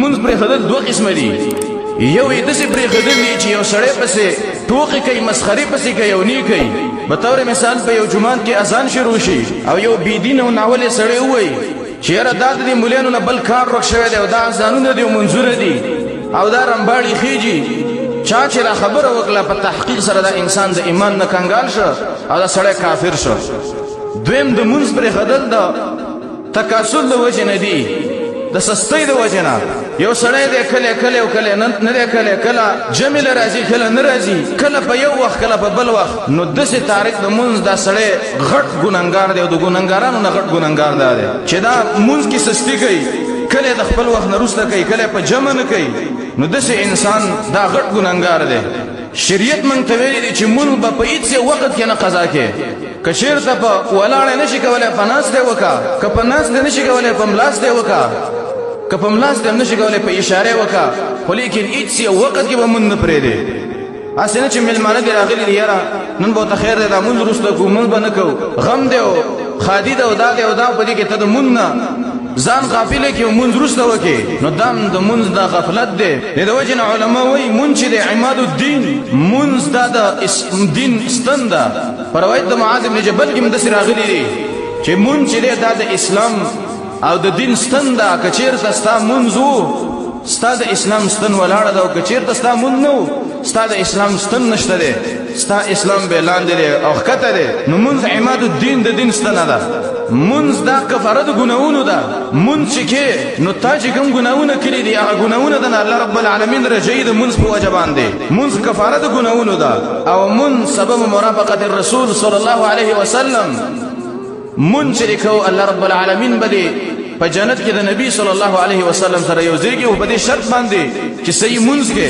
منځ پرې خدل دوه قسم دي یو یې داسې پرې خدل دي چې یو سړی پسې ټوکې کوي مسخرې پسې کوي او نی کوي بطور مثال په یو جومات کې اذان شروع شي او یو بېدین او ناولې سړی ووایي چې یاره دا د دې ملیانو نه بل کار ورک شوی دی او دا اذانونه دي او منځونه دي او دا رمباړې خېجي چا چې را خبره وکړه په تحقیق سره دا انسان د ایمان نه کنګال شو او دا سړی کافر شو دویم د منځ پرې خدل د تکاسل د وجې نه دي د سستۍ د وجې نه یو سړی دی کله کله او کله نه دی کله جمع له راځي کله نه راځي کله په یو وخت کله په بل وخت نو داسې تاریخ د منځ دا سړی غټ ګنهګار دی او د ګنهګارانو نه غټ ګنهګار دی چې دا منځ کې سستي کوي کله د خپل وخت نه وروسته کوي کله په جمع نه کوي نو داسې انسان دا غټ ګنهګار دی شریعت موږ ته ویلي دي چې مونږ به په هېڅ وخت کې نه قضا کې که چېرته په ولاړې نه شي کولی په ناست دی وکړه که په ناست دی نه شي کولی په ملاس دی وکړه که په ملاس دی هم نه شي کولی په اشارې وکړه خو لیکن هېڅ یو وخت کې به مونږ نه پرېږدې هسې نه چې مېلمانه دې راغلي دي یاره نن به ورته خیر دی دا مونځ وروسته کوو مونځ به نه کوو غم دی او خادي ده او دا دی او دا په دې کې ته د مونځ نه ځان غافله کې مونږ وروسته وکړي نو دام د مونږ د غفلت دی د وجه نه علما وایي مونږ چې د عماد الدین مونږ دا د دین ستن ده په روایت د معاذ بن جبل کې هم داسې راغلي دي چې مونږ چې دی دا د اسلام او د دین ستن ده که چېرته ستا مونځ و ستا د اسلام ستن ولاړه ده او که چېرته ستا مونځ نه و ستا د اسلام ستن نشته دی ستا اسلام به لاندې دی او ښکته دی نو مونځ عماد الدین د دین ستنه ده منځ دا کفاره د ګناهونو ده منځ چې کې نو تا چې کوم ګناهونه کړي دي هغه ګناهونه د الله رب العالمین رجعي د منځ په وجه باندې منځ کفاره د ګناهونو ده او منځ سبب مرافقت الرسول صلی الله علیه وسلم منځ چې کو الله رب العالمین بده په جنت کې د نبی صلی الله علیه وسلم سره یو ځای کې او په دې شرط باندې چې صحیح منځ کې